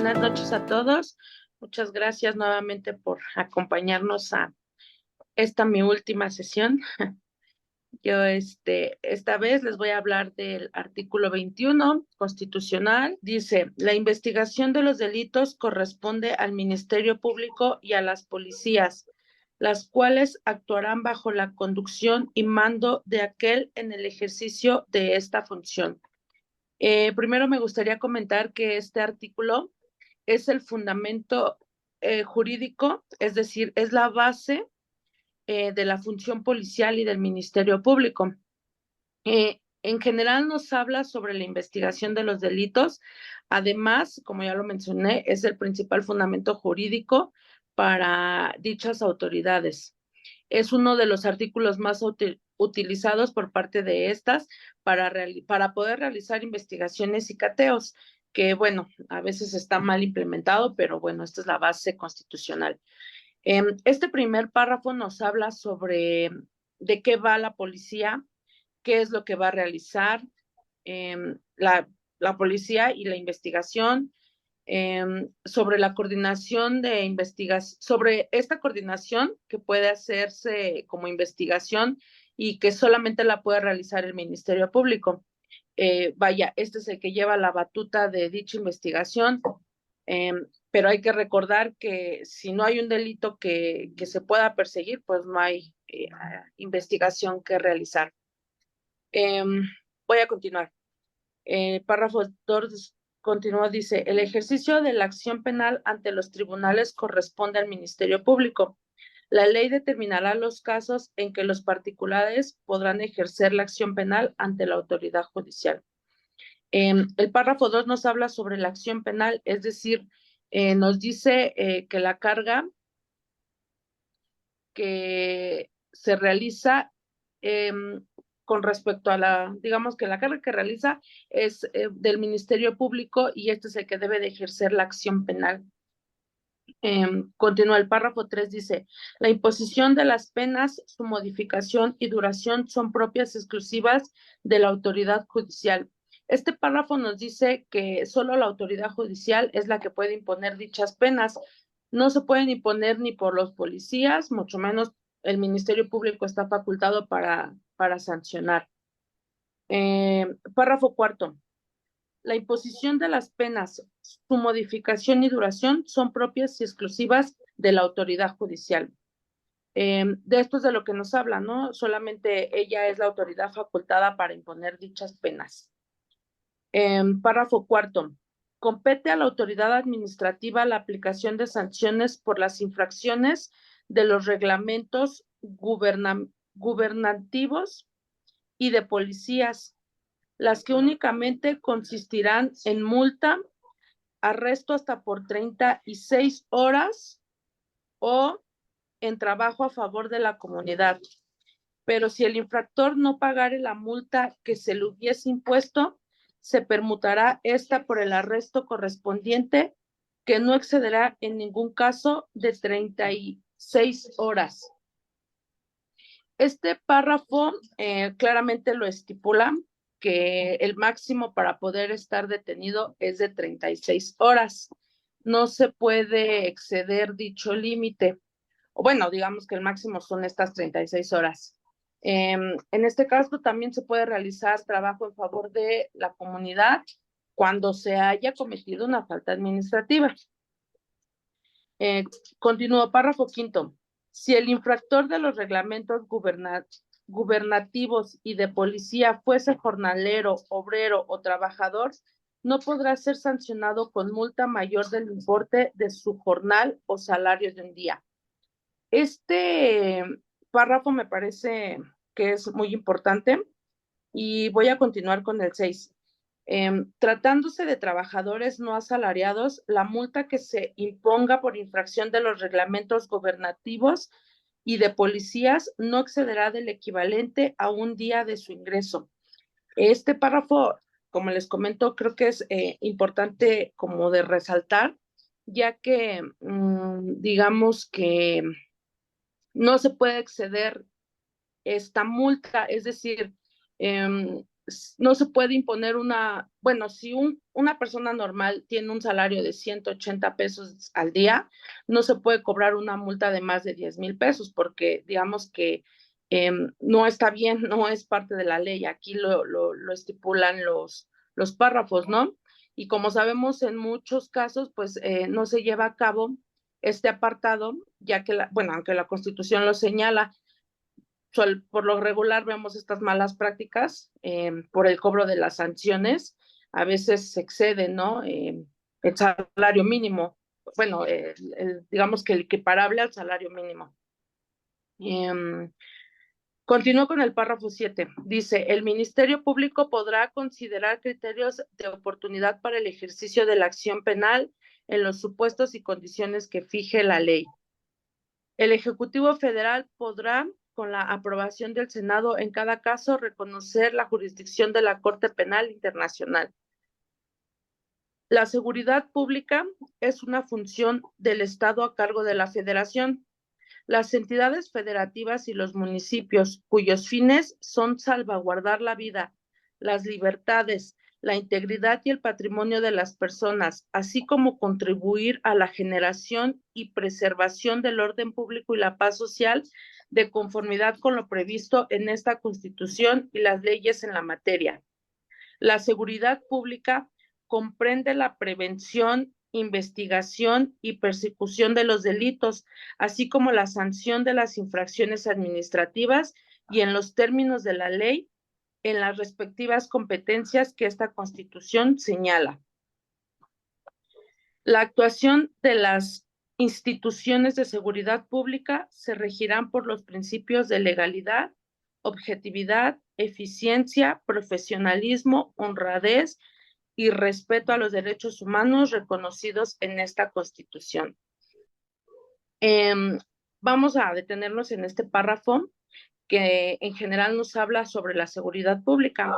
Buenas noches a todos. Muchas gracias nuevamente por acompañarnos a esta mi última sesión. Yo esta vez les voy a hablar del artículo 21 constitucional. Dice, la investigación de los delitos corresponde al Ministerio Público y a las policías, las cuales actuarán bajo la conducción y mando de aquel en el ejercicio de esta función. Primero me gustaría comentar que este artículo es el fundamento jurídico, es decir, es la base de la función policial y del Ministerio Público. En general nos habla sobre la investigación de los delitos. Además, como ya lo mencioné, es el principal fundamento jurídico para dichas autoridades. Es uno de los artículos más utilizados por parte de estas para poder realizar investigaciones y cateos, que bueno, a veces está mal implementado, pero bueno, esta es la base constitucional. Este primer párrafo nos habla sobre de qué va la policía, qué es lo que va a realizar la policía y la investigación, sobre la coordinación de investigación, sobre esta coordinación que puede hacerse como investigación y que solamente la puede realizar el Ministerio Público. Vaya, este es el que lleva la batuta de dicha investigación, eh, pero hay que recordar que si no hay un delito que se pueda perseguir, pues no hay investigación que realizar. Eh, Voy a continuar. Párrafo 2 continúa, dice, el ejercicio de la acción penal ante los tribunales corresponde al Ministerio Público. La ley determinará los casos en que los particulares podrán ejercer la acción penal ante la autoridad judicial. El párrafo 2 nos habla sobre la acción penal, es decir, nos dice que la carga que se realiza eh, con respecto a digamos que la carga que realiza es del Ministerio Público y este es el que debe de ejercer la acción penal. Continúa el párrafo 3, dice, la imposición de las penas, su modificación y duración son propias exclusivas de la autoridad judicial. Este párrafo nos dice que solo la autoridad judicial es la que puede imponer dichas penas. No se pueden imponer ni por los policías, mucho menos el Ministerio Público está facultado para sancionar. Párrafo 4. La imposición de las penas, su modificación y duración son propias y exclusivas de la autoridad judicial. De esto es de lo que nos habla, ¿no? Solamente ella es la autoridad facultada para imponer dichas penas. Párrafo 4. Compete a la autoridad administrativa la aplicación de sanciones por las infracciones de los reglamentos gubernativos y de policías, las que únicamente consistirán en multa, arresto hasta por 36 horas o en trabajo a favor de la comunidad. Pero si el infractor no pagare la multa que se le hubiese impuesto, se permutará esta por el arresto correspondiente, que no excederá en ningún caso de 36 horas. Este párrafo claramente lo estipula, que el máximo para poder estar detenido es de 36 horas. No se puede exceder dicho límite. O bueno, digamos que el máximo son estas 36 horas. En este caso también se puede realizar trabajo en favor de la comunidad cuando se haya cometido una falta administrativa. Continúo, párrafo 5. Si el infractor de los reglamentos gubernativos y de policía fuese jornalero, obrero o trabajador, no podrá ser sancionado con multa mayor del importe de su jornal o salario de un día. Este párrafo me parece que es muy importante y voy a continuar con el 6. Tratándose de trabajadores no asalariados, la multa que se imponga por infracción de los reglamentos gubernativos y de policías no excederá del equivalente a un día de su ingreso. Este párrafo, como les comento, creo que es importante como de resaltar, ya que digamos que no se puede exceder esta multa, es decir, no se puede imponer bueno, si una persona normal tiene un salario de 180 pesos al día, no se puede cobrar una multa de más de 10,000 pesos, porque digamos que no está bien, no es parte de la ley. Aquí lo estipulan los párrafos, ¿no? Y como sabemos, en muchos casos, pues no se lleva a cabo este apartado, ya que, bueno, aunque la Constitución lo señala, por lo regular vemos estas malas prácticas por el cobro de las sanciones. A veces se excede, ¿no? El salario mínimo, bueno, digamos que el equiparable al salario mínimo. Continúo con el párrafo 7. Dice, el Ministerio Público podrá considerar criterios de oportunidad para el ejercicio de la acción penal en los supuestos y condiciones que fije la ley. El Ejecutivo Federal podrá, con la aprobación del Senado, en cada caso, reconocer la jurisdicción de la Corte Penal Internacional. La seguridad pública es una función del Estado a cargo de la Federación. Las entidades federativas y los municipios, cuyos fines son salvaguardar la vida, las libertades, la integridad y el patrimonio de las personas, así como contribuir a la generación y preservación del orden público y la paz social, de conformidad con lo previsto en esta Constitución y las leyes en la materia. La seguridad pública comprende la prevención, investigación y persecución de los delitos, así como la sanción de las infracciones administrativas y en los términos de la ley, en las respectivas competencias que esta Constitución señala. La actuación de las instituciones de seguridad pública se regirán por los principios de legalidad, objetividad, eficiencia, profesionalismo, honradez y respeto a los derechos humanos reconocidos en esta Constitución. Vamos a detenernos en este párrafo que en general nos habla sobre la seguridad pública,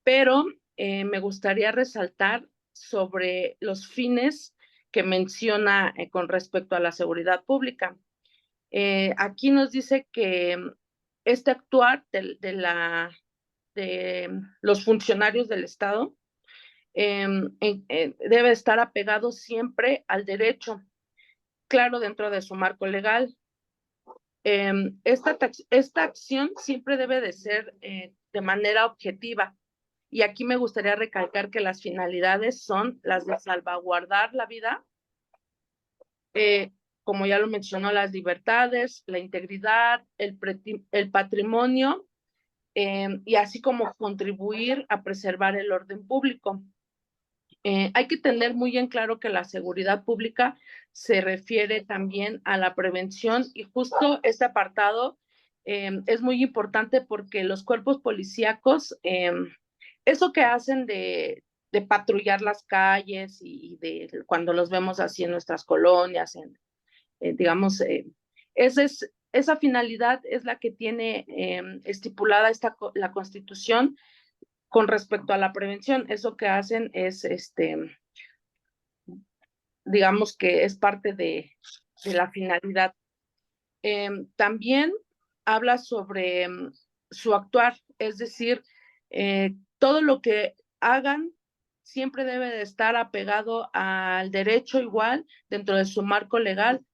pero me gustaría resaltar sobre los fines que menciona con respecto a la seguridad pública. Aquí nos dice que este actuar de los funcionarios del Estado debe estar apegado siempre al derecho, claro, dentro de su marco legal. Esta acción siempre debe de ser de manera objetiva. Y aquí me gustaría recalcar que las finalidades son las de salvaguardar la vida, como ya lo mencionó, las libertades, la integridad, el patrimonio, y así como contribuir a preservar el orden público. Hay que tener muy en claro que la seguridad pública se refiere también a la prevención, y justo este apartado es muy importante porque los cuerpos policíacos, eso que hacen de patrullar las calles y de cuando los vemos así en nuestras colonias, digamos, esa finalidad es la que tiene estipulada la Constitución con respecto a la prevención. Eso que hacen es, digamos que es parte de la finalidad. También habla sobre su actuar, es decir, todo lo que hagan siempre debe de estar apegado al derecho igual dentro de su marco legal.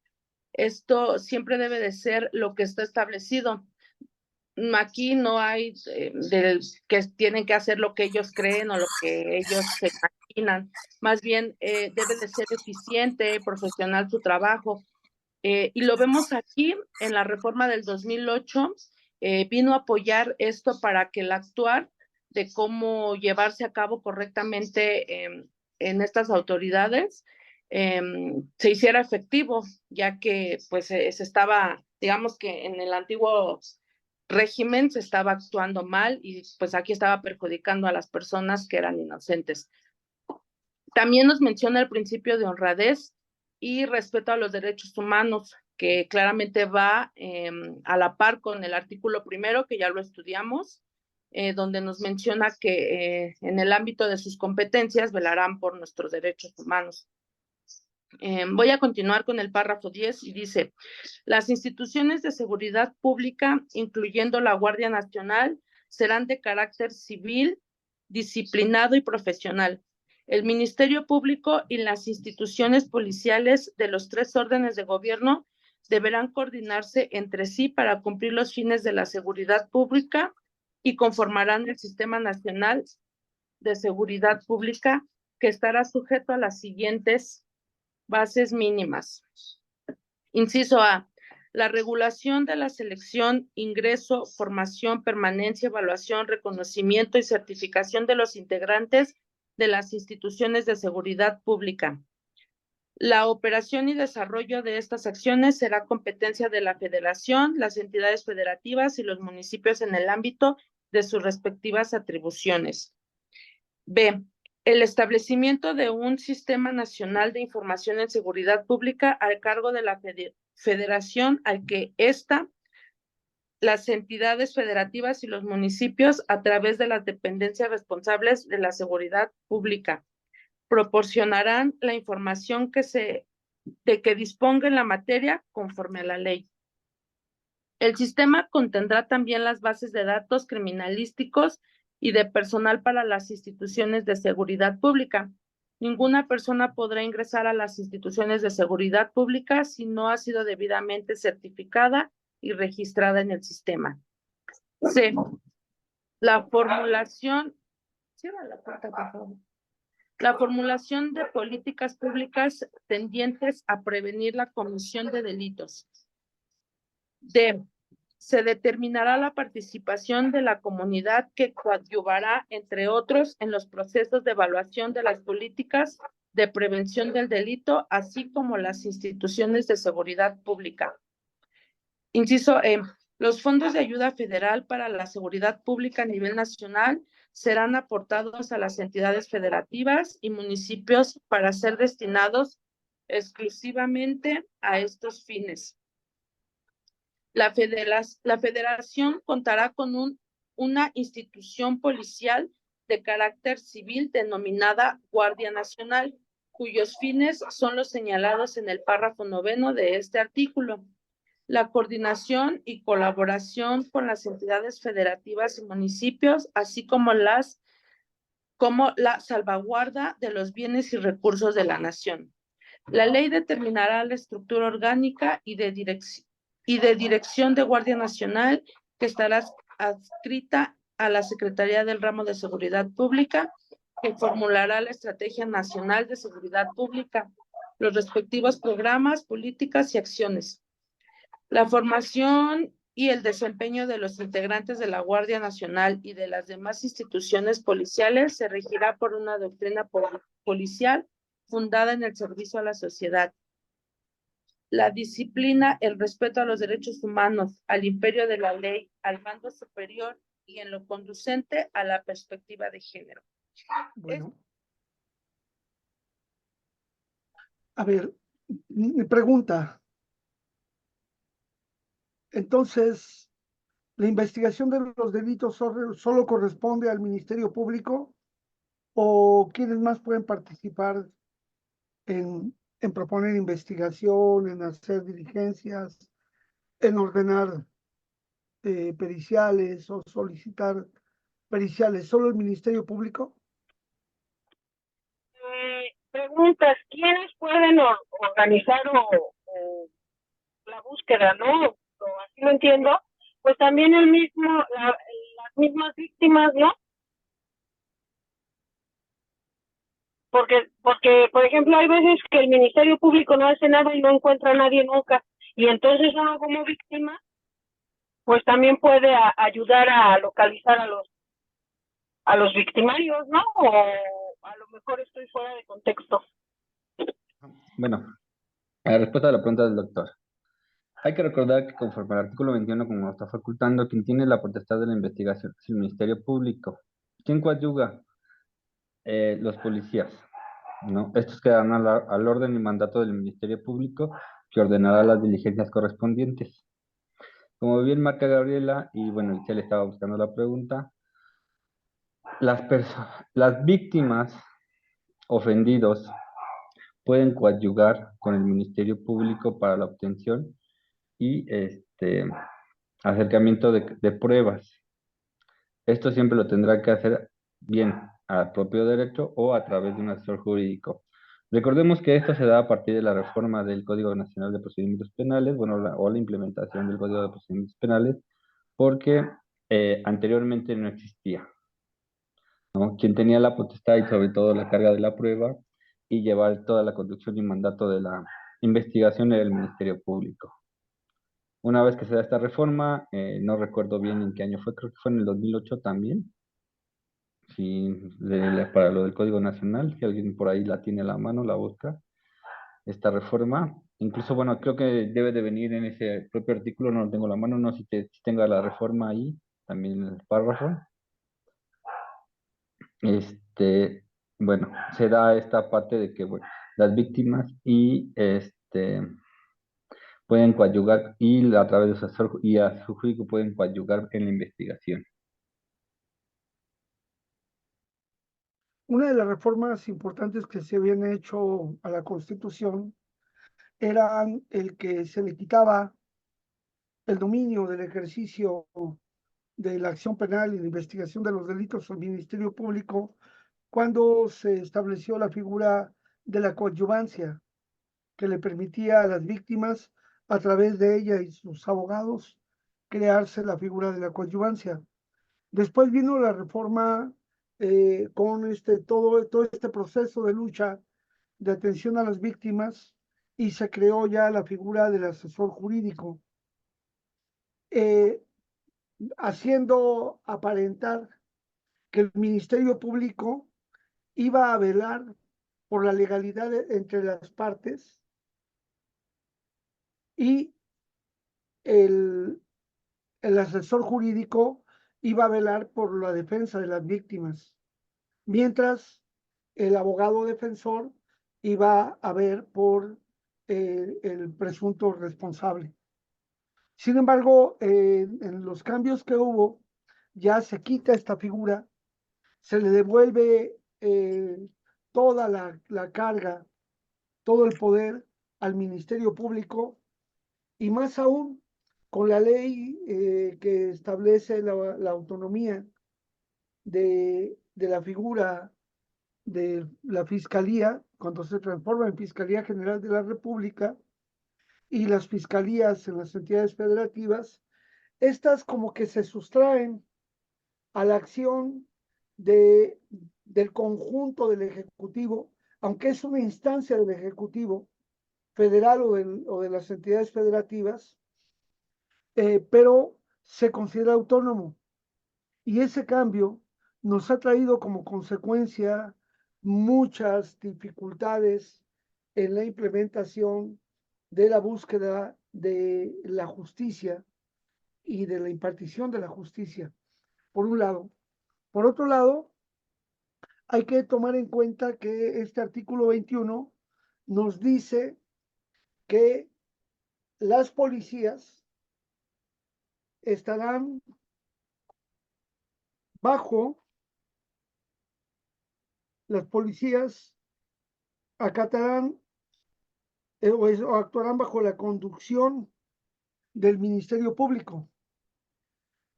Esto siempre debe de ser lo que está establecido. Aquí no hay que tienen que hacer lo que ellos creen o lo que ellos se imaginan. Más bien debe de ser eficiente, profesional su trabajo. Y lo vemos aquí en la reforma del 2008, vino a apoyar esto para que el actuar de cómo llevarse a cabo correctamente en estas autoridades se hiciera efectivo, ya que pues se estaba, digamos que en el antiguo régimen se estaba actuando mal y pues aquí estaba perjudicando a las personas que eran inocentes. También nos menciona el principio de honradez y respeto a los derechos humanos, que claramente va a la par con el artículo 1, que ya lo estudiamos, donde nos menciona que en el ámbito de sus competencias velarán por nuestros derechos humanos. Voy a continuar con el párrafo 10 y dice, las instituciones de seguridad pública, incluyendo la Guardia Nacional, serán de carácter civil disciplinado y profesional. El Ministerio Público y las instituciones policiales de los 3 órdenes de gobierno deberán coordinarse entre sí para cumplir los fines de la seguridad pública y conformarán el Sistema Nacional de Seguridad Pública, que estará sujeto a las siguientes bases mínimas. Inciso A. La regulación de la selección, ingreso, formación, permanencia, evaluación, reconocimiento y certificación de los integrantes de las instituciones de seguridad pública. La operación y desarrollo de estas acciones será competencia de la Federación, las entidades federativas y los municipios en el ámbito de sus respectivas atribuciones. B. El establecimiento de un Sistema Nacional de Información en Seguridad Pública al cargo de la Federación, al que las entidades federativas y los municipios, a través de las dependencias responsables de la seguridad pública, proporcionarán la información de que disponga en la materia conforme a la ley. El sistema contendrá también las bases de datos criminalísticos y de personal para las instituciones de seguridad pública. Ninguna persona podrá ingresar a las instituciones de seguridad pública si no ha sido debidamente certificada y registrada en el sistema. C. La formulación. Cierra la puerta, por favor. La formulación de políticas públicas tendientes a prevenir la comisión de delitos. D. Se determinará la participación de la comunidad que coadyuvará, entre otros, en los procesos de evaluación de las políticas de prevención del delito, así como las instituciones de seguridad pública. Inciso E. Los fondos de ayuda federal para la seguridad pública a nivel nacional serán aportados a las entidades federativas y municipios para ser destinados exclusivamente a estos fines. La federación contará con una institución policial de carácter civil denominada Guardia Nacional, cuyos fines son los señalados en el párrafo 9 de este artículo. La coordinación y colaboración con las entidades federativas y municipios, así como la salvaguarda de los bienes y recursos de la nación. La ley determinará la estructura orgánica y de dirección de Guardia Nacional, que estará adscrita a la Secretaría del Ramo de Seguridad Pública, que formulará la Estrategia Nacional de Seguridad Pública, los respectivos programas, políticas y acciones. La formación y el desempeño de los integrantes de la Guardia Nacional y de las demás instituciones policiales se regirá por una doctrina policial fundada en el servicio a la sociedad. La disciplina, el respeto a los derechos humanos, al imperio de la ley, al mando superior y en lo conducente a la perspectiva de género. Bueno. A ver, mi pregunta. Entonces, ¿la investigación de los delitos solo corresponde al Ministerio Público o quiénes más pueden participar en proponer investigación, en hacer diligencias, en ordenar periciales o solicitar periciales? ¿Solo el Ministerio Público? Preguntas, ¿quiénes pueden organizar la búsqueda, no? O así lo entiendo. Pues también las mismas víctimas, ¿no? Porque, por ejemplo, hay veces que el Ministerio Público no hace nada y no encuentra a nadie nunca. Y entonces uno como víctima, pues también puede ayudar a localizar a los victimarios, ¿no? O a lo mejor estoy fuera de contexto. Bueno, la respuesta a la pregunta del doctor. Hay que recordar que conforme al artículo 21, como nos está facultando, quien tiene la potestad de la investigación es el Ministerio Público. ¿Quién coadyuga? Los policías, ¿no? Estos quedarán al orden y mandato del Ministerio Público, que ordenará las diligencias correspondientes. Como bien marca Gabriela, y bueno, se le estaba buscando la pregunta, las víctimas ofendidos pueden coadyugar con el Ministerio Público para la obtención y acercamiento de pruebas. Esto siempre lo tendrá que hacer bien al propio derecho o a través de un asesor jurídico. Recordemos que esto se da a partir de la reforma del Código Nacional de Procedimientos Penales, bueno, o la implementación del Código de Procedimientos Penales, porque anteriormente no existía, ¿no? Quien tenía la potestad y sobre todo la carga de la prueba y llevar toda la conducción y mandato de la investigación era el Ministerio Público. Una vez que se da esta reforma, no recuerdo bien en qué año fue, creo que fue en el 2008 también, sí, para lo del Código Nacional, si alguien por ahí la tiene a la mano, la busca, esta reforma. Incluso, bueno, creo que debe de venir en ese propio artículo, no lo tengo a la mano, no sé si tenga la reforma ahí, también en el párrafo. Bueno, se da esta parte de que, bueno, las víctimas pueden coadyuvar y a través de su asesor y a su juicio pueden coadyuvar en la investigación. Una de las reformas importantes que se habían hecho a la Constitución eran el que se le quitaba el dominio del ejercicio de la acción penal y de investigación de los delitos al Ministerio Público cuando se estableció la figura de la coadyuvancia que le permitía a las víctimas, a través de ella y sus abogados, crearse la figura de la coadyuvancia. Después vino la reforma con todo este proceso de lucha de atención a las víctimas y se creó ya la figura del asesor jurídico, eh, haciendo aparentar que el Ministerio Público iba a velar por la legalidad entre las partes y el, el asesor jurídico iba a velar por la defensa de las víctimas, mientras el abogado defensor iba a ver por el presunto responsable. Sin embargo, en los cambios que hubo, ya se quita esta figura, se le devuelve toda la carga, todo el poder al Ministerio Público y más aún con la ley que establece la autonomía de la figura de la Fiscalía, cuando se transforma en Fiscalía General de la República y las fiscalías en las entidades federativas, estas como que se sustraen a la acción de, del conjunto del Ejecutivo, aunque es una instancia del Ejecutivo federal o de las entidades federativas, pero se considera autónomo. Y ese cambio nos ha traído como consecuencia muchas dificultades en la implementación de la búsqueda de la justicia y de la impartición de la justicia, por un lado. Por otro lado, hay que tomar en cuenta que este artículo 21 nos dice que las policías estarán bajo, las policías acatarán o actuarán bajo la conducción del Ministerio Público.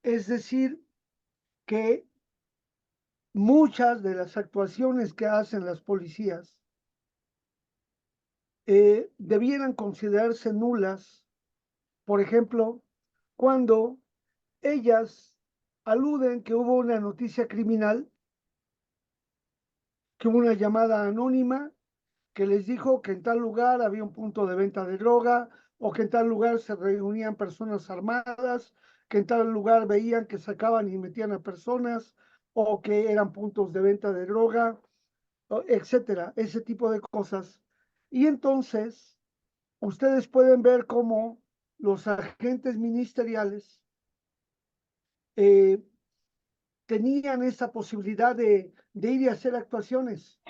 Es decir, que muchas de las actuaciones que hacen las policías debieran considerarse nulas, por ejemplo, cuando ellas aluden que hubo una noticia criminal, que hubo una llamada anónima que les dijo que en tal lugar había un punto de venta de droga o que en tal lugar se reunían personas armadas, que en tal lugar veían que sacaban y metían a personas o que eran puntos de venta de droga, etcétera, ese tipo de cosas. Y entonces ustedes pueden ver cómo los agentes ministeriales eh, tenían esa posibilidad de ir y hacer actuaciones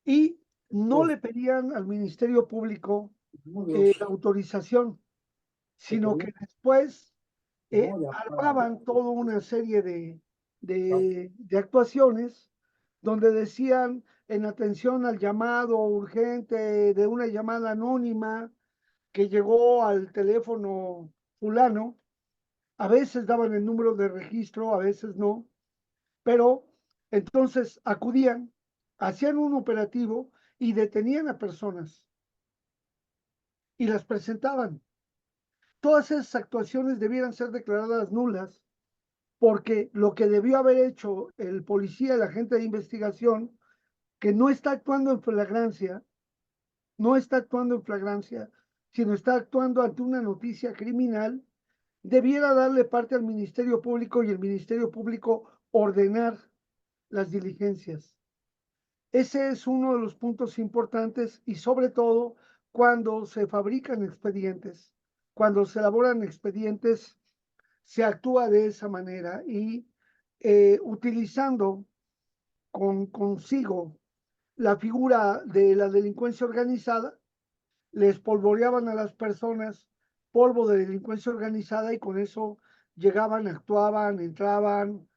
y no le pedían al Ministerio Público la autorización, sino que después armaban toda una serie de actuaciones donde decían en atención al llamado urgente de una llamada anónima que llegó al teléfono fulano, a veces daban el número de registro, a veces no, pero Entonces acudían, hacían un operativo y detenían a personas y las presentaban. Todas esas actuaciones debieran ser declaradas nulas porque lo que debió haber hecho el policía, el agente de investigación, que no está actuando en flagrancia, no está actuando en flagrancia, sino está actuando ante una noticia criminal, debiera darle parte al Ministerio Público y el Ministerio Público ordenar las diligencias. Ese es uno de los puntos importantes y sobre todo cuando se fabrican expedientes, cuando se elaboran expedientes, se actúa de esa manera y utilizando consigo la figura de la delincuencia organizada, les polvoreaban a las personas polvo de delincuencia organizada y con eso llegaban, actuaban, entraban,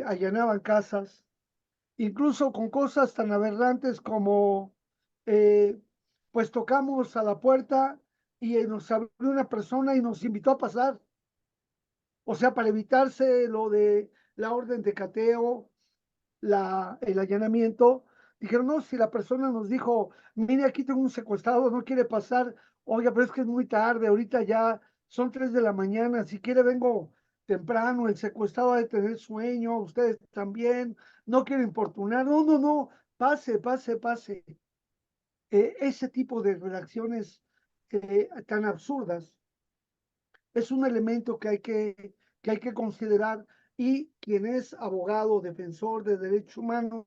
allanaban casas, incluso con cosas tan aberrantes como, eh, pues tocamos a la puerta y nos abrió una persona y nos invitó a pasar. O sea, para evitarse lo de la orden de cateo, el allanamiento, dijeron, no, si la persona nos dijo, mire, aquí tengo un secuestrado, no quiere pasar, oiga, pero es que es muy tarde, ahorita ya son 3 de la mañana, si quiere vengo temprano, el secuestrado ha de tener sueño, ustedes también, no quiero importunar, no, no, no, pase, pase, pase. Ese tipo de redacciones tan absurdas es un elemento que hay que considerar y quien es abogado, defensor de derechos humanos,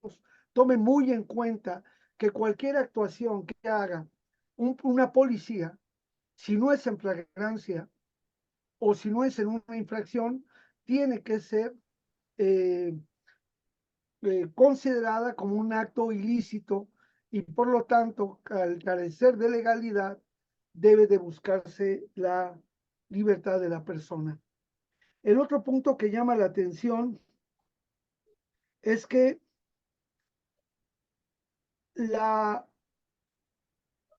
tome muy en cuenta que cualquier actuación que haga una policía, si no es en flagrancia o si no es en una infracción, tiene que ser eh, considerada como un acto ilícito y por lo tanto, al carecer de legalidad, debe de buscarse la libertad de la persona. El otro punto que llama la atención es que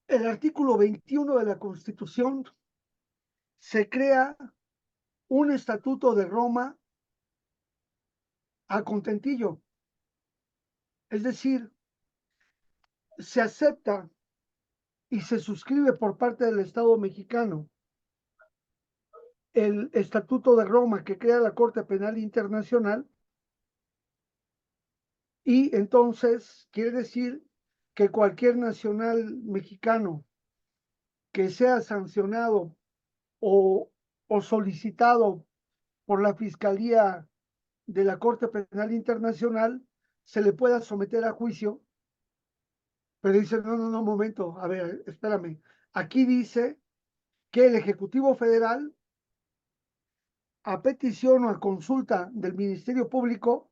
el artículo 21 de la Constitución se crea un estatuto de Roma a contentillo. Es decir, se acepta y se suscribe por parte del Estado mexicano el Estatuto de Roma que crea la Corte Penal Internacional y entonces quiere decir que cualquier nacional mexicano que sea sancionado o, o solicitado por la Fiscalía de la Corte Penal Internacional se le pueda someter a juicio, pero dice, no, no, no, momento, a ver, espérame. Aquí dice que el Ejecutivo Federal, a petición o a consulta del Ministerio Público,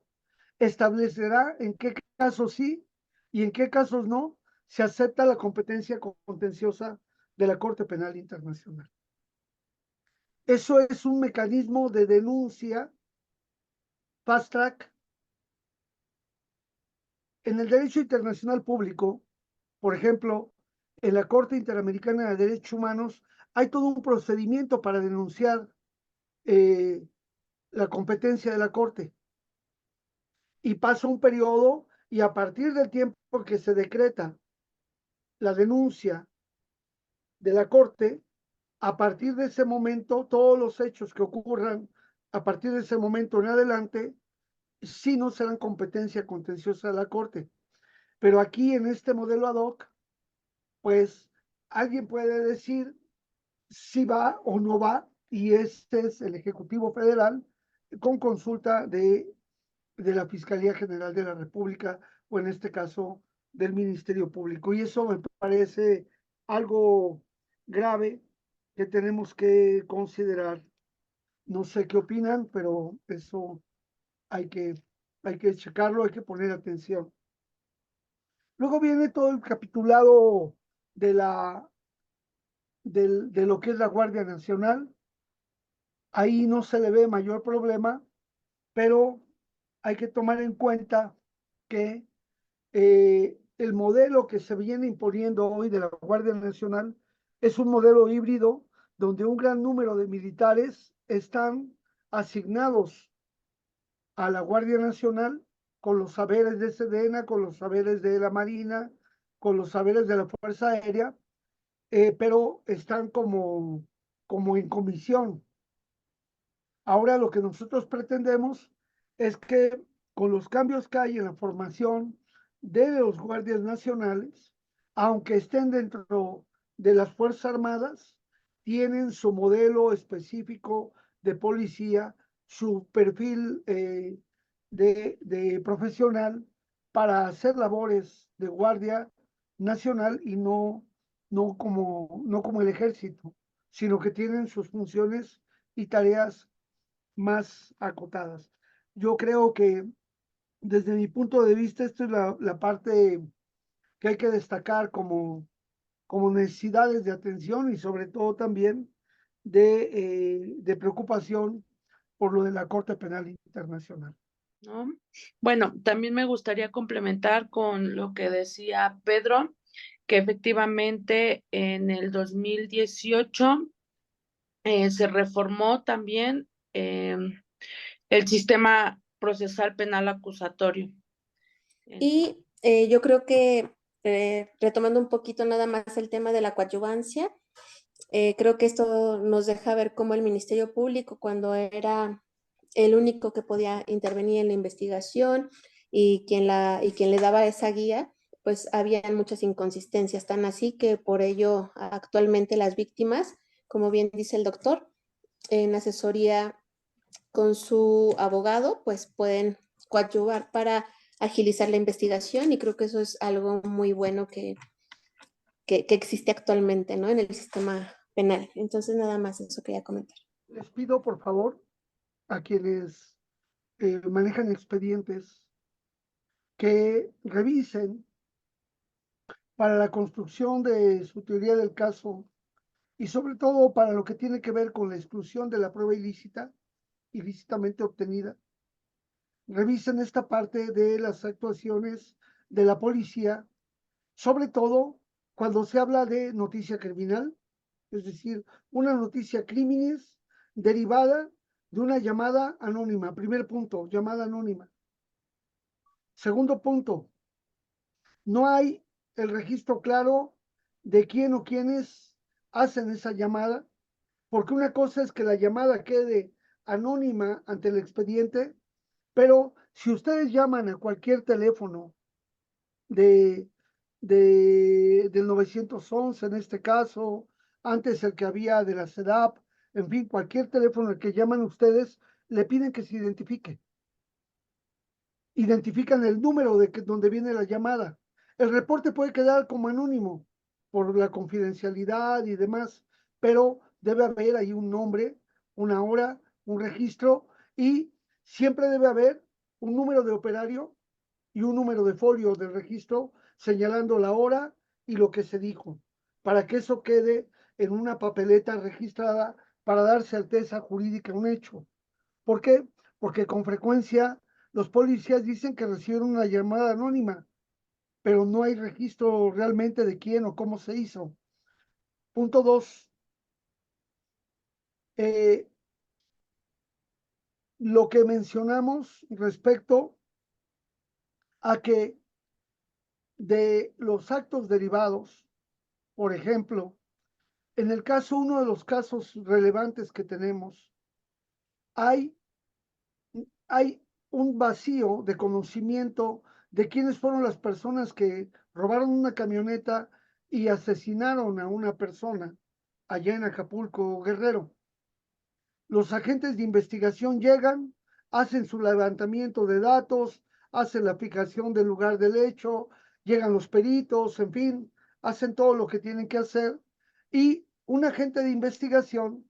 establecerá en qué casos sí y en qué casos no se acepta la competencia contenciosa de la Corte Penal Internacional. Eso es un mecanismo de denuncia fast track. En el derecho internacional público, por ejemplo, en la Corte Interamericana de Derechos Humanos, hay todo un procedimiento para denunciar la competencia de la Corte. Y pasa un periodo y a partir del tiempo que se decreta la denuncia de la Corte, a partir de ese momento, todos los hechos que ocurran a partir de ese momento en adelante, sí no serán competencia contenciosa de la Corte. Pero aquí en este modelo ad hoc, pues alguien puede decir si va o no va, y este es el Ejecutivo Federal con consulta de la Fiscalía General de la República o en este caso del Ministerio Público. Y eso me parece algo grave que tenemos que considerar. No sé qué opinan, pero eso hay que, hay que checarlo, hay que poner atención. Luego viene todo el capitulado de, de lo que es la Guardia Nacional. Ahí no se le ve mayor problema, pero hay que tomar en cuenta que el modelo que se viene imponiendo hoy de la Guardia Nacional es un modelo híbrido donde un gran número de militares están asignados a la Guardia Nacional con los saberes de Sedena, con los saberes de la Marina, con los saberes de la Fuerza Aérea, pero están como en comisión. Ahora lo que nosotros pretendemos es que con los cambios que hay en la formación de los guardias nacionales, aunque estén dentro de las Fuerzas Armadas, tienen su modelo específico de policía, su perfil de profesional para hacer labores de guardia nacional y no como el ejército, sino que tienen sus funciones y tareas más acotadas. Yo creo que desde mi punto de vista, esto es la parte que hay que destacar como necesidades de atención y sobre todo también de preocupación por lo de la Corte Penal Internacional. ¿No? Bueno, también me gustaría complementar con lo que decía Pedro, que efectivamente en el 2018 se reformó también el sistema procesal penal acusatorio. Y yo creo que, retomando un poquito nada más el tema de la coadyuvancia, creo que esto nos deja ver cómo el Ministerio Público, cuando era el único que podía intervenir en la investigación y quien le daba esa guía, pues había muchas inconsistencias, tan así que por ello actualmente las víctimas, como bien dice el doctor, en asesoría con su abogado, pues pueden coadyuvar para agilizar la investigación y creo que eso es algo muy bueno que existe actualmente, ¿no? En el sistema penal. Entonces, nada más eso quería comentar. Les pido, por favor, a quienes manejan expedientes que revisen para la construcción de su teoría del caso y sobre todo para lo que tiene que ver con la exclusión de la prueba ilícitamente obtenida. Revisen esta parte de las actuaciones de la policía, sobre todo cuando se habla de noticia criminal, es decir, una noticia crímenes derivada de una llamada anónima. Primer punto, llamada anónima. Segundo punto, no hay el registro claro de quién o quiénes hacen esa llamada, porque una cosa es que la llamada quede anónima ante el expediente, pero si ustedes llaman a cualquier teléfono de, del 911 en este caso, antes el que había de la SEDAP, en fin, cualquier teléfono al que llaman ustedes, le piden que se identifique. Identifican el número de donde viene la llamada. El reporte puede quedar como anónimo por la confidencialidad y demás, pero debe haber ahí un nombre, una hora, un registro y siempre debe haber un número de operario y un número de folio de registro señalando la hora y lo que se dijo, para que eso quede en una papeleta registrada para dar certeza jurídica a un hecho. ¿Por qué? Porque con frecuencia los policías dicen que recibieron una llamada anónima, pero no hay registro realmente de quién o cómo se hizo. Punto 2. Lo que mencionamos respecto a que de los actos derivados, por ejemplo, en el caso, uno de los casos relevantes que tenemos, hay un vacío de conocimiento de quiénes fueron las personas que robaron una camioneta y asesinaron a una persona allá en Acapulco, Guerrero. Los agentes de investigación llegan, hacen su levantamiento de datos, hacen la fijación del lugar del hecho, llegan los peritos, en fin, hacen todo lo que tienen que hacer y un agente de investigación,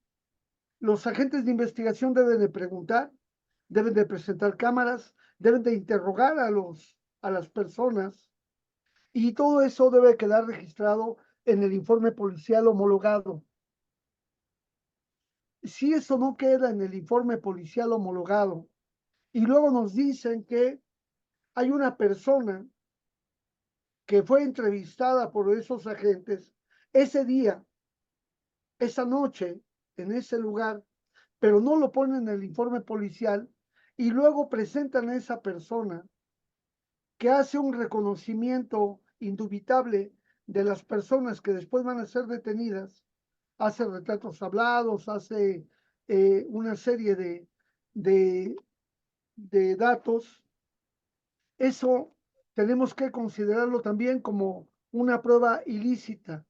los agentes de investigación deben de preguntar, deben de presentar cámaras, deben de interrogar a las personas y todo eso debe quedar registrado en el informe policial homologado. Si eso no queda en el informe policial homologado y luego nos dicen que hay una persona que fue entrevistada por esos agentes ese día, esa noche, en ese lugar, pero no lo ponen en el informe policial y luego presentan a esa persona que hace un reconocimiento indubitable de las personas que después van a ser detenidas, hace retratos hablados, hace una serie de, de datos. Eso tenemos que considerarlo también como una prueba ilícita.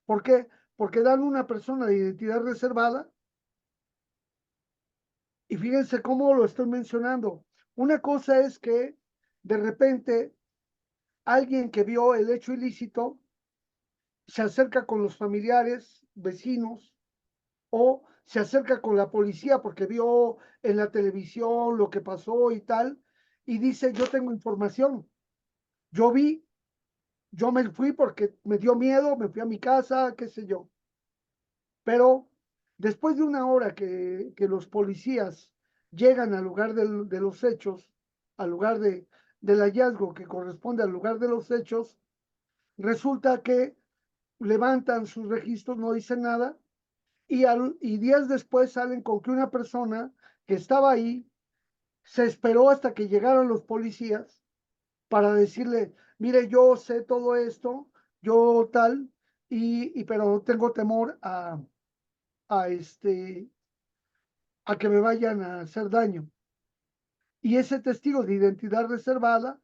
¿Por qué? Porque dan una persona de identidad reservada. Y fíjense cómo lo estoy mencionando. Una cosa es que de repente alguien que vio el hecho ilícito se acerca con los familiares, vecinos, o se acerca con la policía porque vio en la televisión lo que pasó y tal, y dice, yo tengo información, yo vi, yo me fui porque me dio miedo, me fui a mi casa, qué sé yo. Pero después de una hora que los policías llegan al lugar de los hechos, al lugar del hallazgo que corresponde al lugar de los hechos, resulta que levantan sus registros, no dicen nada, y días después salen con que una persona que estaba ahí se esperó hasta que llegaron los policías para decirle, mire, yo sé todo esto, yo tal, pero tengo temor a, este, a que me vayan a hacer daño. Y ese testigo de identidad reservada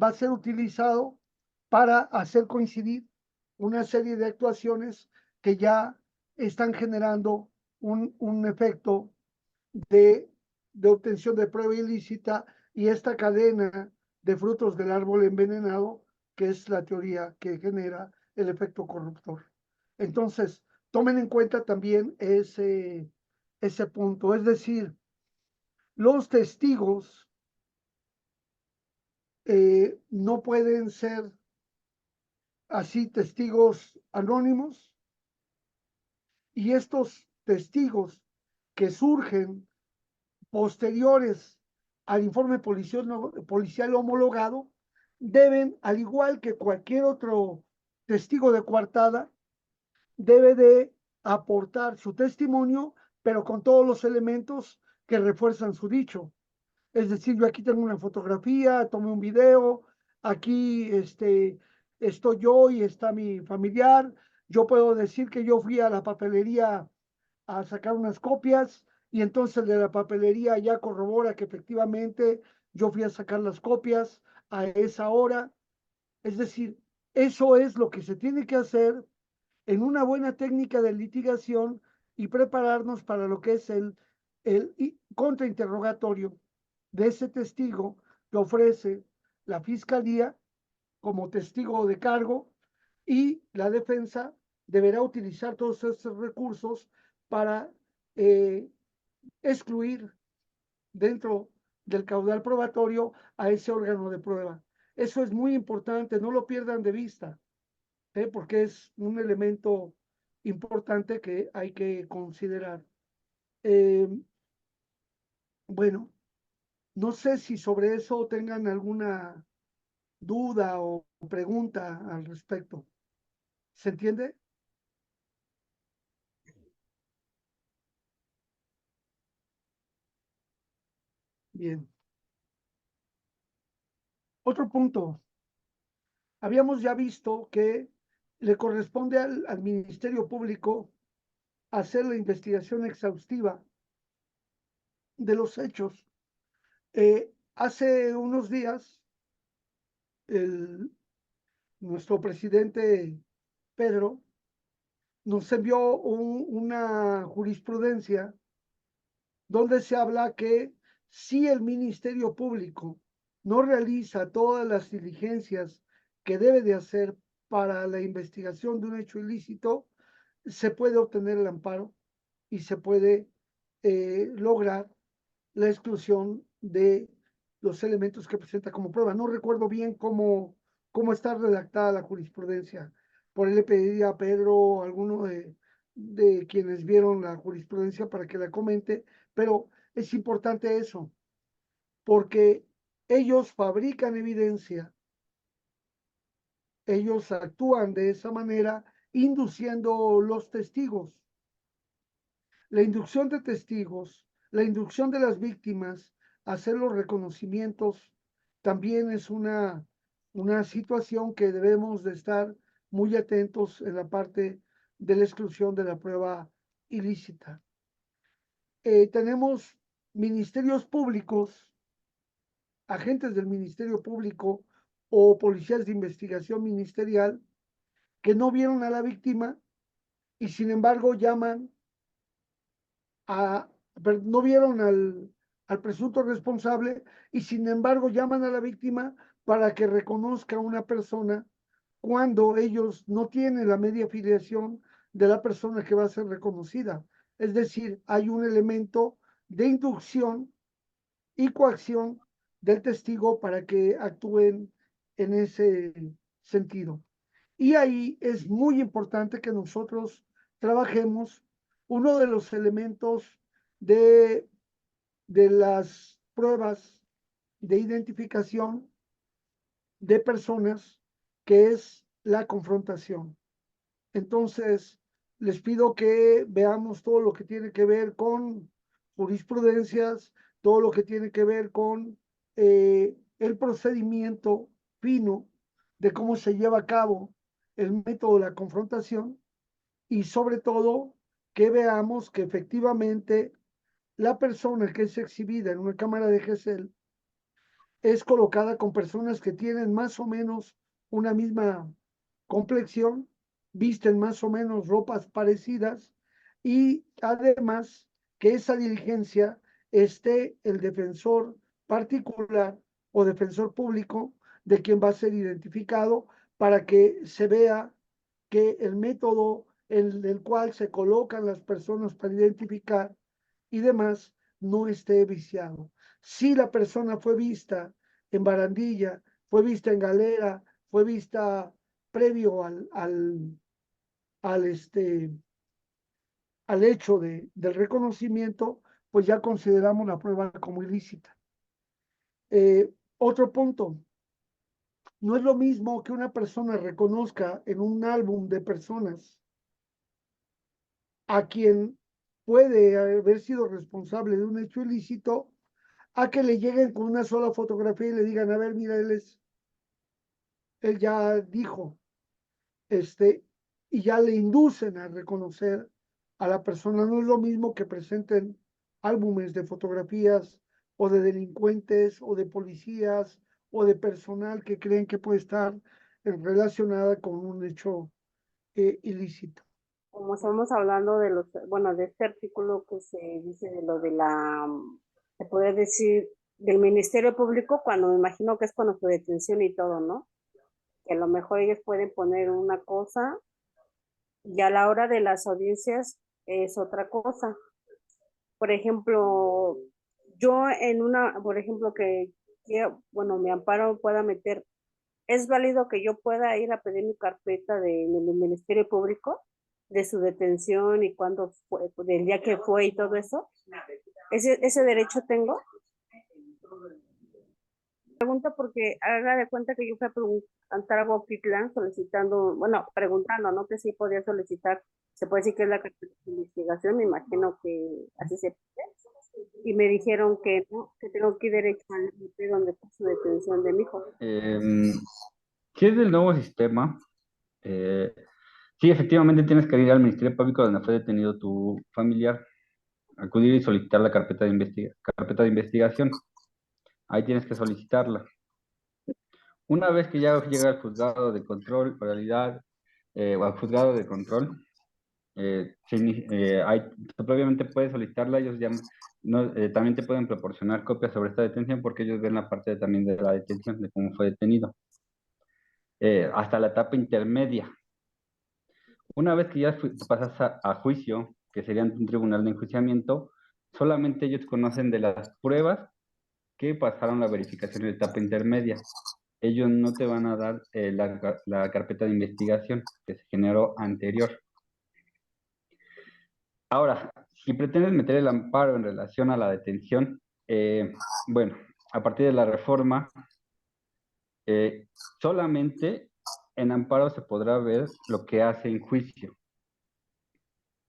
va a ser utilizado para hacer coincidir una serie de actuaciones que ya están generando un efecto de, de obtención de prueba ilícita y esta cadena de frutos del árbol envenenado, que es la teoría que genera el efecto corruptor. Entonces, tomen en cuenta también ese punto, es decir, los testigos no pueden ser así testigos anónimos, y estos testigos que surgen posteriores al informe policial homologado deben, al igual que cualquier otro testigo de coartada, debe de aportar su testimonio, pero con todos los elementos que refuerzan su dicho. Es decir, yo aquí tengo una fotografía, tomé un video, aquí estoy yo y está mi familiar. Yo puedo decir que yo fui a la papelería a sacar unas copias y entonces de la papelería ya corrobora que efectivamente yo fui a sacar las copias a esa hora. Es decir, eso es lo que se tiene que hacer en una buena técnica de litigación y prepararnos para lo que es el contrainterrogatorio de ese testigo que ofrece la fiscalía como testigo de cargo, y la defensa deberá utilizar todos estos recursos para eh, excluir dentro del caudal probatorio a ese órgano de prueba. Eso es muy importante, no lo pierdan de vista, porque es un elemento importante que hay que considerar. Eh, bueno, no sé si sobre eso tengan alguna duda o pregunta al respecto. ¿Se entiende? Bien. Otro punto. Habíamos ya visto que le corresponde al Ministerio Público hacer la investigación exhaustiva de los hechos. Hace unos días, nuestro presidente Pedro nos envió una jurisprudencia donde se habla que si el Ministerio Público no realiza todas las diligencias que debe de hacer para la investigación de un hecho ilícito, se puede obtener el amparo y se puede lograr la exclusión de los elementos que presenta como prueba. No recuerdo bien cómo está redactada la jurisprudencia. Por él le pediría a Pedro, alguno de quienes vieron la jurisprudencia, para que la comente, pero es importante eso, porque ellos fabrican evidencia, ellos actúan de esa manera, induciendo los testigos. La inducción de testigos, la inducción de las víctimas a hacer los reconocimientos, también es una una situación que debemos de estar muy atentos en la parte de la exclusión de la prueba ilícita. Tenemos ministerios públicos, agentes del Ministerio Público o policías de investigación ministerial que no vieron a la víctima y sin embargo llaman no vieron al presunto responsable y sin embargo llaman a la víctima para que reconozca a una persona cuando ellos no tienen la media filiación de la persona que va a ser reconocida. Es decir, hay un elemento de inducción y coacción del testigo para que actúen en ese sentido. Y ahí es muy importante que nosotros trabajemos uno de los elementos de las pruebas de identificación de personas, que es la confrontación. Entonces, les pido que veamos todo lo que tiene que ver con jurisprudencias, todo lo que tiene que ver con el procedimiento fino de cómo se lleva a cabo el método de la confrontación y sobre todo que veamos que efectivamente la persona que es exhibida en una cámara de GESEL es colocada con personas que tienen más o menos una misma complexión, visten más o menos ropas parecidas y además que esa diligencia esté el defensor particular o defensor público de quien va a ser identificado para que se vea que el método en el cual se colocan las personas para identificar y demás no esté viciado. Si la persona fue vista en barandilla, fue vista en galera, fue vista previo al hecho del reconocimiento, pues ya consideramos la prueba como ilícita. Otro punto, no es lo mismo que una persona reconozca en un álbum de personas a quien puede haber sido responsable de un hecho ilícito, a que le lleguen con una sola fotografía y le digan, a ver, mira, él ya dijo, y ya le inducen a reconocer a la persona. No es lo mismo que presenten álbumes de fotografías o de delincuentes o de policías o de personal que creen que puede estar relacionada con un hecho ilícito. Como estamos hablando de bueno, de este artículo que se dice de lo de se puede decir, del Ministerio Público, cuando me imagino que es cuando su detención y todo, ¿no? Que a lo mejor ellos pueden poner una cosa y a la hora de las audiencias es otra cosa. Por ejemplo, yo por ejemplo, bueno, mi amparo pueda meter, ¿es válido que yo pueda ir a pedir mi carpeta del Ministerio Público, de su detención y cuándo fue, del día que fue y todo eso? ¿Ese derecho tengo? Pregunto porque haga de cuenta que yo fui a preguntar a Boquitlán solicitando, bueno, preguntando, ¿no? Que sí podía solicitar, se puede decir que es la carpeta de investigación, me imagino que así se puede. Y me dijeron que no, que tengo que ir derecho al MP donde está su detención de mi hijo. Si es del nuevo sistema, sí, efectivamente tienes que ir al Ministerio Público donde fue detenido tu familiar, acudir y solicitar la carpeta de investigación. Ahí tienes que solicitarla. Una vez que ya llega al juzgado de control, oralidad, o al juzgado de control, obviamente puedes solicitarla, ellos ya también te pueden proporcionar copias sobre esta detención porque ellos ven la parte también de la detención, de cómo fue detenido. Hasta la etapa intermedia. Una vez que ya pasas a juicio, que sería un tribunal de enjuiciamiento, solamente ellos conocen de las pruebas que pasaron la verificación en la etapa intermedia. Ellos no te van a dar la carpeta de investigación que se generó anterior. Ahora, si pretendes meter el amparo en relación a la detención, bueno, a partir de la reforma, solamente en amparo se podrá ver lo que hace en juicio.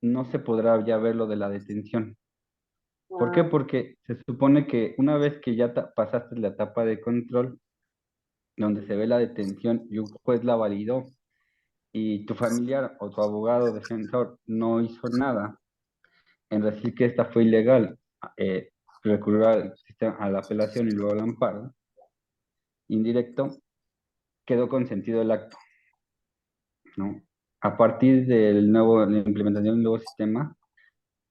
No se podrá ya ver lo de la detención. ¿Por qué? Porque se supone que una vez que ya pasaste la etapa de control, donde se ve la detención y un juez la validó y tu familiar o tu abogado defensor no hizo nada en decir que esta fue ilegal, recurrió a la apelación y luego al amparo indirecto, quedó consentido el acto, ¿no? A partir de la implementación del nuevo sistema,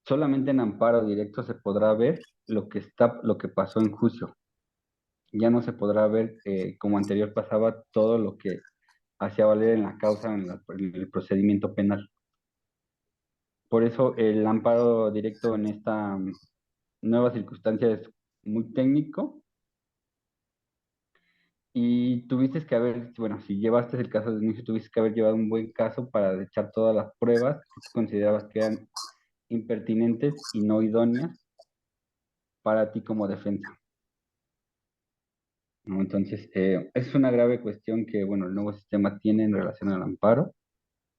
solamente en amparo directo se podrá ver lo que pasó en juicio. Ya no se podrá ver, como anterior pasaba, todo lo que hacía valer en la causa, en el procedimiento penal. Por eso el amparo directo en esta nueva circunstancia es muy técnico y tuviste que haber, bueno, si llevaste el caso de inicio, tuviste que haber llevado un buen caso para echar todas las pruebas que tú considerabas que eran impertinentes y no idóneas para ti como defensa, ¿no? Entonces, es una grave cuestión que, bueno, el nuevo sistema tiene en relación al amparo.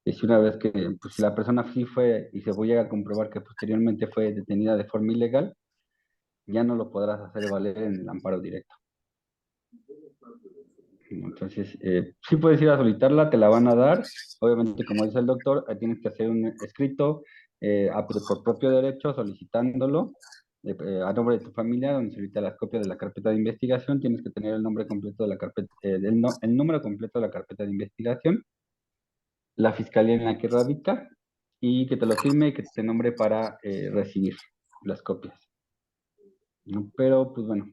Y si una vez que, pues, si la persona sí fue y se llega a comprobar que posteriormente fue detenida de forma ilegal, ya no lo podrás hacer valer en el amparo directo. Entonces, sí puedes ir a solicitarla, te la van a dar. Obviamente, como dice el doctor, tienes que hacer un escrito por propio derecho solicitándolo a nombre de tu familia, donde solicita las copias de la carpeta de investigación. Tienes que tener el nombre completo de la carpeta, el número completo de la carpeta de investigación, la fiscalía en la que radica y que te lo firme y que te nombre para recibir las copias, ¿no? Pero, pues bueno,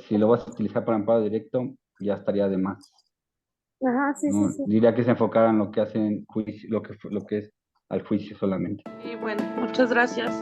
si lo vas a utilizar para amparo directo, ya estaría de más. Ajá, sí, sí, No, sí. diría que se enfocaran en lo que hacen juicio, lo que es al juicio solamente. Y bueno, muchas gracias.